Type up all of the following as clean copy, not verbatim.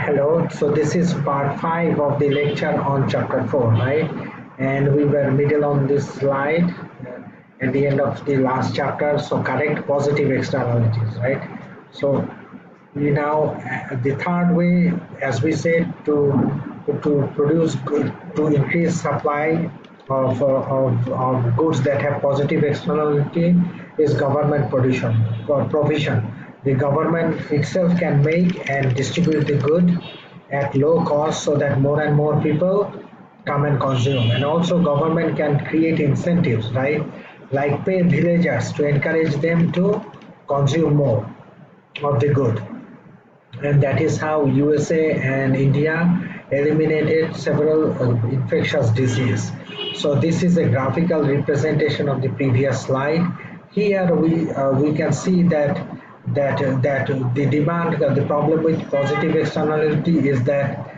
Hello, so this is part 5 of the lecture on chapter 4, right? And we were middle on this slide at the end of the last chapter, so correct positive externalities, right? So we now, the third way, as we said, to produce good, to increase supply of goods that have positive externality is government provision. The government itself can make and distribute the good at low cost so that more and more people come and consume. And also government can create incentives, right? Like pay villagers to encourage them to consume more of the good, and that is how USA and India eliminated several infectious diseases. So this is a graphical representation of the previous slide. Here we can see that the demand, the problem with positive externality is that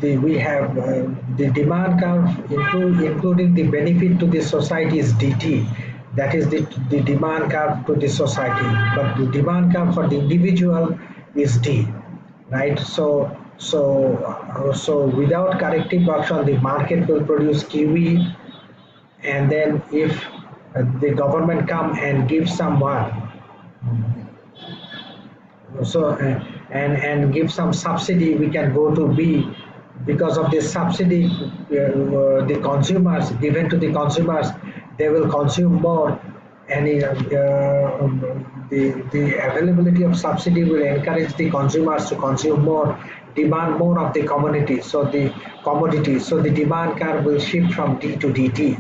we have the demand curve including the benefit to the society is dt, that is the demand curve to the society, but the demand curve for the individual is d, right? So without corrective action the market will produce kiwi, and then if the government come and give someone, so and give some subsidy, we can go to B. Because of this subsidy, the consumers, given to the consumers, they will consume more, and the availability of subsidy will encourage the consumers to consume more, demand more of the commodity, so the demand curve will shift from D to DT,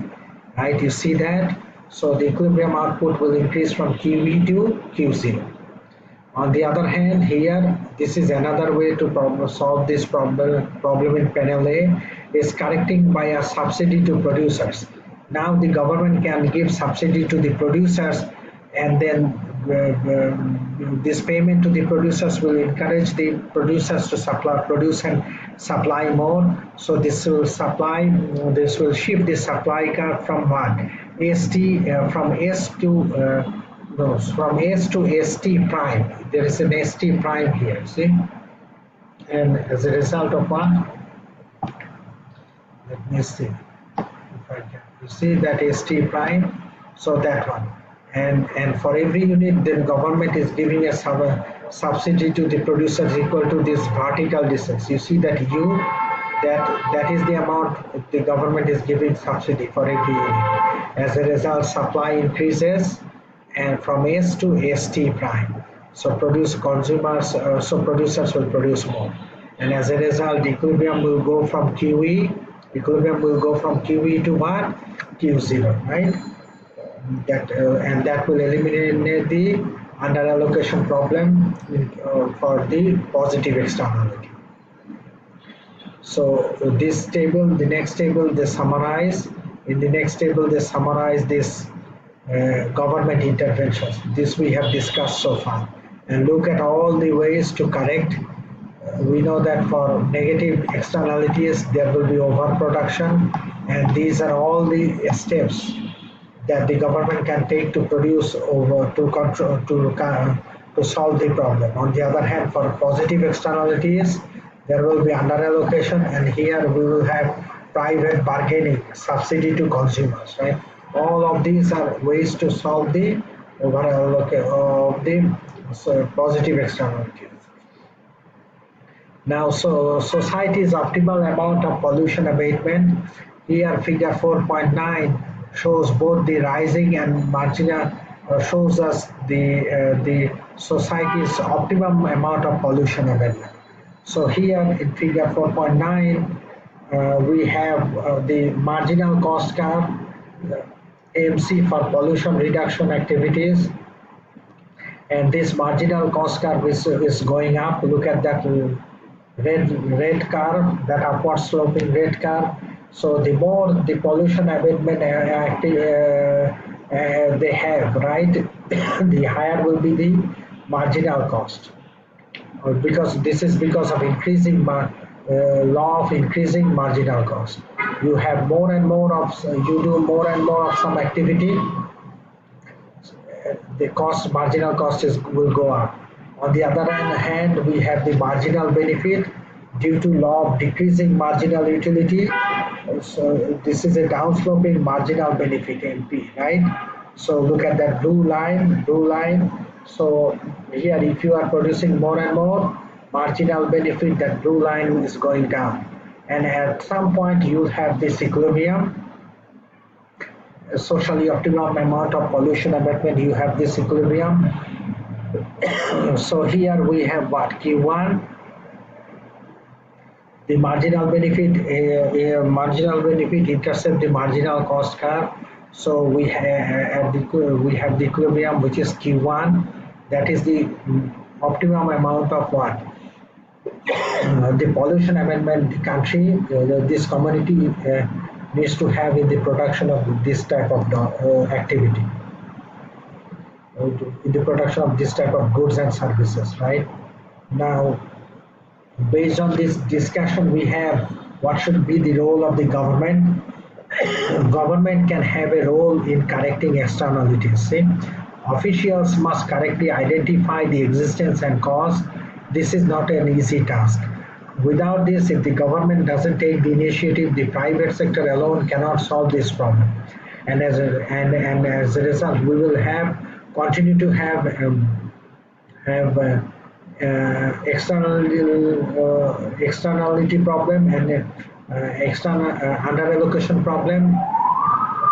right? You see that? So the equilibrium output will increase from QE to Q0. On the other hand, here, this is another way to solve this problem in panel A, is correcting by a subsidy to producers. Now the government can give subsidy to the producers, and then this payment to the producers will encourage the producers to produce and supply more. So this will shift the supply curve from what? ST from S to no, from S to ST prime. There is an ST prime here, see? And as a result of what? Let me see if I can. You see that ST prime? So that one. And for every unit, then government is giving us a subsidy to the producers equal to this vertical distance. You see that U, that is the amount the government is giving subsidy for every unit. As a result, supply increases, and from S to ST prime. So producers will produce more. And as a result, equilibrium will go from QE to what? Q0, right? And that will eliminate the under allocation problem for the positive externality. So this table, the next table, they summarize. In the next table, they summarize this government interventions. This we have discussed so far, and look at all the ways to correct. We know that for negative externalities there will be overproduction, and these are all the steps that the government can take to produce over to control to solve the problem. On the other hand, for positive externalities, there will be under allocation, and here we will have private bargaining, subsidy to consumers, right? All of these are ways to solve the overall of the positive externalities. Now, so society's optimal amount of pollution abatement. Here, figure 4.9 shows both the rising and marginal, shows us the society's optimum amount of pollution abatement. So here in figure 4.9, we have the marginal cost curve, AMC for pollution reduction activities, and this marginal cost curve is going up. Look at that red curve, that upward sloping red curve. So the more the pollution abatement they have, right, the higher will be the marginal cost. Because this is because of increasing law of increasing marginal cost. You have more and more of, you do more and more of some activity, the marginal cost will go up. On the other hand, we have the marginal benefit. due to law of decreasing marginal utility. So this is a downsloping marginal benefit MP, right? So look at that blue line. So here, if you are producing more and more, marginal benefit, that blue line is going down. And at some point, you have this equilibrium, a socially optimum amount of pollution abatement, you have this equilibrium. So here we have what? Q1, the marginal benefit intercept the marginal cost curve. So we have the equilibrium, which is Q1. That is the optimum amount of what? The pollution amendment the country, this community needs to have in the production of this type of activity, in the production of this type of goods and services, right? Now, based on this discussion we have, what should be the role of the government? Government can have a role in correcting externalities. See, officials must correctly identify the existence and cause. This is not an easy task. Without this, if the government doesn't take the initiative, the private sector alone cannot solve this problem. And as a result, we will have continue to have externality problem and external under allocation problem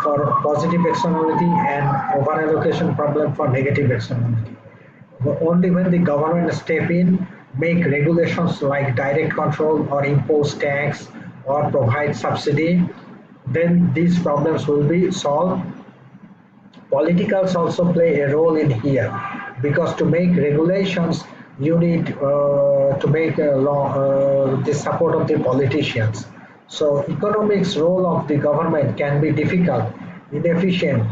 for positive externality and over allocation problem for negative externality. Only when the government step in, make regulations like direct control or impose tax or provide subsidy, then these problems will be solved. Politicals also play a role in here, because to make regulations you need to make a law the support of the politicians. So economics role of the government can be difficult, inefficient.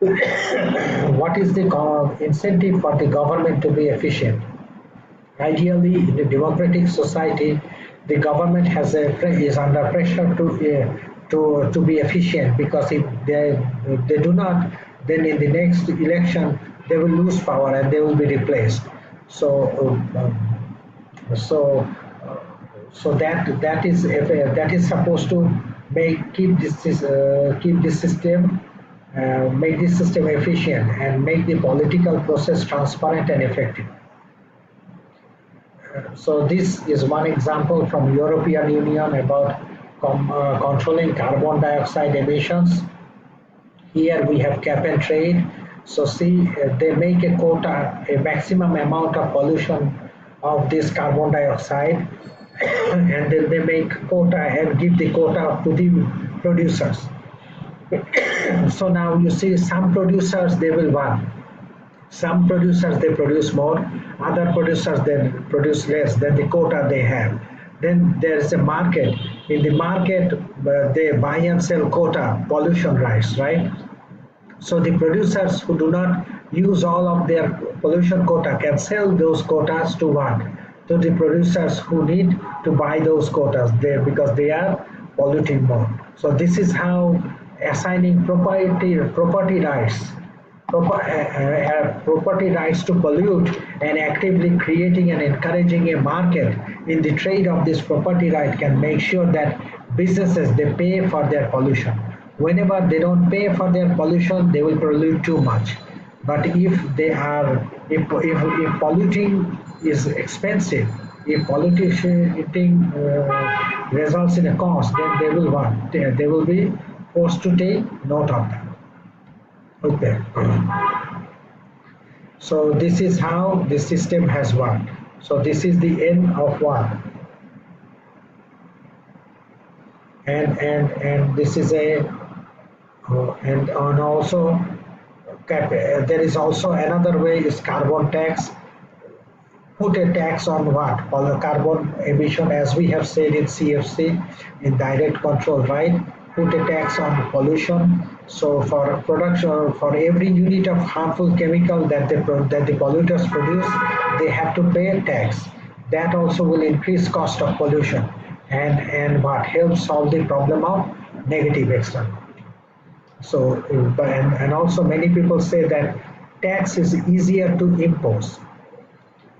What is the incentive for the government to be efficient? Ideally, in a democratic society, the government is under pressure to be efficient, because if they do not, then in the next election they will lose power and they will be replaced. So so so that is supposed to keep this system, make this system efficient and make the political process transparent and effective. So this is one example from European Union about controlling carbon dioxide emissions. Here we have cap and trade. So see, they make a quota, a maximum amount of pollution of this carbon dioxide, and then they make quota and give the quota to the producers. So now you see some producers they will want. Some producers they produce more, other producers they produce less than the quota they have. Then there is a market. In the market, they buy and sell quota, pollution rights, right? So the producers who do not use all of their pollution quota can sell those quotas to what? To the producers who need to buy those quotas there, because they are polluting more. So this is how assigning property rights, property rights to pollute, and actively creating and encouraging a market in the trade of this property right can make sure that businesses they pay for their pollution. Whenever they don't pay for their pollution, they will pollute too much. But if polluting is expensive, if polluting results in a cost, then they will what? They will be forced to take note of that. Okay. So this is how the system has worked. So this is the end of what? And this is a and also there is also another way is carbon tax. Put a tax on what? On the carbon emission, as we have said in CFC, in direct control, right? Put a tax on pollution. So for production, for every unit of harmful chemical that that the polluters produce, they have to pay a tax. That also will increase cost of pollution, and what helps solve the problem of negative external. So and also many people say that tax is easier to impose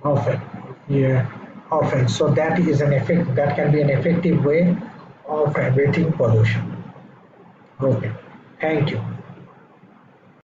often. Yeah, often. So that is an effect that can be an effective way of abating pollution. Okay, thank you.